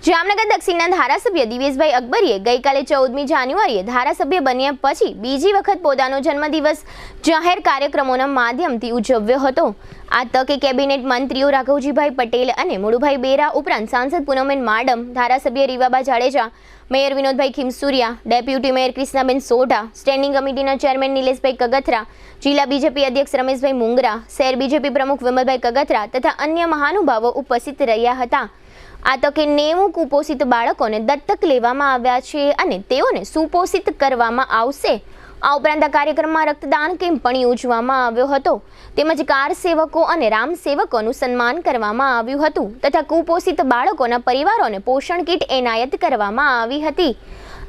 જામનગર દક્ષિણના ધારાસભ્ય દિવેશભાઈ અકબરીએ ગઈકાલે 14મી જાન્યુઆરીએ ધારાસભ્ય બન્યા પછી બીજી વખત પોતાનો જન્મદિવસ જાહેર કાર્યક્રમોના માધ્યમથી ઉજવ્યો હતો। આ તકે કેબિનેટ મંત્રીઓ રાઘવજીભાઈ પટેલ અને મુળુભાઈ બેરા ઉપરાંત સાંસદ પૂનમબેન માડમ, ધારાસભ્ય Rivaba Jadeja, mayor Vinodbhai Khimsuriya, deputy mayor Krishnaben Sodha, standing કમિટીના ચેરમેન નિલેશભાઈ કગથરા, જિલ્લા બીજેપી અધ્યક્ષ રમેશભાઈ મુંગરા, શહેર બીજેપી પ્રમુખ વિમલભાઈ કગથરા તથા અન્ય મહાનુભાવો ઉપસ્થિત રહ્યા હતા। આ તકે 90 કુપોષિત બાળકોને દત્તક લેવામાં આવ્યા છે અને તેઓને સુપોષિત કરવામાં આવશે। આ ઉપરાંત આ કાર્યક્રમમાં રક્તદાન કેમ્પ પણ યોજવામાં આવ્યો હતો તેમજ કાર સેવકો અને રામ સેવકોનું સન્માન કરવામાં આવ્યું હતું તથા કુપોષિત બાળકોના પરિવારોને પોષણ કીટ એનાયત કરવામાં આવી હતી।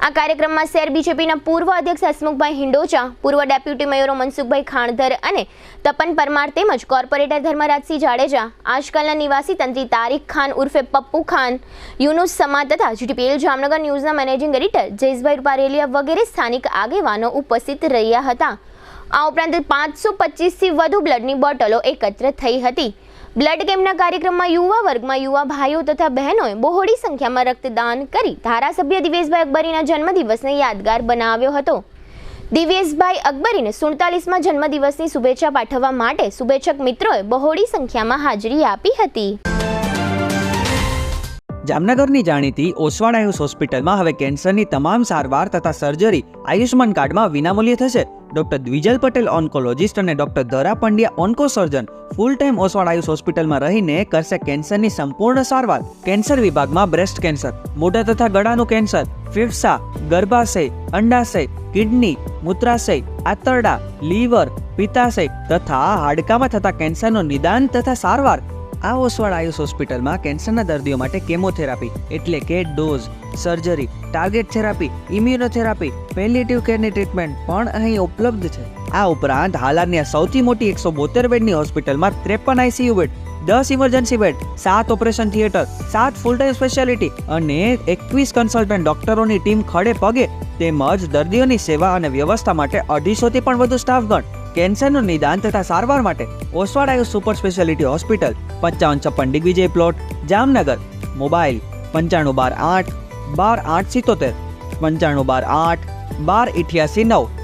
આ કાર્યક્રમમાં શહેર બીજેપીના પૂર્વ અધ્યક્ષ હસમુખભાઈ હિંડોચા, પૂર્વ ડેપ્યુટી મેયરો મનસુખભાઈ ખાણધર અને તપન પરમાર તેમજ કોર્પોરેટર ધર્મરાજસિંહ જાડેજા, આજકાલના નિવાસી તંત્રી તારીક ખાન ઉર્ફે પપ્પુ ખાન, યુનુસ સમા તથા જીટીપીએલ જામનગર ન્યૂઝના મેનેજિંગ એડિટર જયેશભાઈ રૂપારેલિયા વગેરે સ્થાનિક આગેવાનો ઉપસ્થિત રહ્યા હતા। આ ઉપરાંત 525થી વધુ બ્લડની બોટલો એકત્ર થઈ હતી। બ્લડ કેમ્પના કાર્યક્રમમાં યુવા વર્ગમાં યુવા ભાઈઓ તથા બહેનોએ બહોળી સંખ્યામાં રક્તદાન કરી ધારાસભ્ય દિવેશભાઈ અકબરીના જન્મદિવસને યાદગાર બનાવ્યો હતો। દિવેશભાઈ અકબરીને 47મા જન્મદિવસની શુભેચ્છા પાઠવવા માટે શુભેચ્છક મિત્રોએ બહોળી સંખ્યામાં હાજરી આપી હતી। જામનગરની જાણીતી ઓસવાડ આયુષ હોસ્પિટલમાં હવે કેન્સરની તમામ સારવાર તથા સર્જરી આયુષ્માન કાર્ડમાં વિનામૂલ્યે થશે। ડોક્ટર દ્વિજલ પટેલ ઓન્કોલોજીસ્ટ અને ડોક્ટર ધરા પંડ્યા ઓન્કો સર્જન ફૂલ ટાઈમ ઓસવાડ આયુષ હોસ્પિટલમાં રહીને કરશે કેન્સરની સંપૂર્ણ સારવાર। કેન્સર વિભાગમાં બ્રેસ્ટ કેન્સર, મોઢા તથા ગળાનું કેન્સર, ફેફસા, ગર્ભાશય, અંડાશય, કિડની, મૂત્રાશય, આંતરડા, લીવર, પિત્તાશય તથા હાડકામાં થતા કેન્સરનું નિદાન તથા સારવાર। આ ઓસવાડ આયુષ હોસ્પિટલમાં કેન્સરના દર્દીઓ માટે કેમોથેરાપી એટલે કે dose, surgery, target therapy, immunotherapy, palliative કેરની ટ્રીટમેન્ટ પણ અહીં ઉપલબ્ધ છે। આ ઉપરાંત હાલારની સૌથી મોટી 172 બેડની હોસ્પિટલમાં 53 ICU bed, 10 emergency bed, 7 operation theatre, 7 full time speciality અને 21 કન્સલ્ટન્ટ ડોક્ટરોની ટીમ ખડે પગે તેમજ દર્દીઓની સેવા અને વ્યવસ્થા માટે 250થી પણ વધુ સ્ટાફગણ। કેન્સરનું નિદાન તથા સારવાર માટે Oswal Ayush super speciality hospital, 5556 Digvijay plot, Jamnagar. Mobile 9512 8 12 877, 9512 8 12 88 9।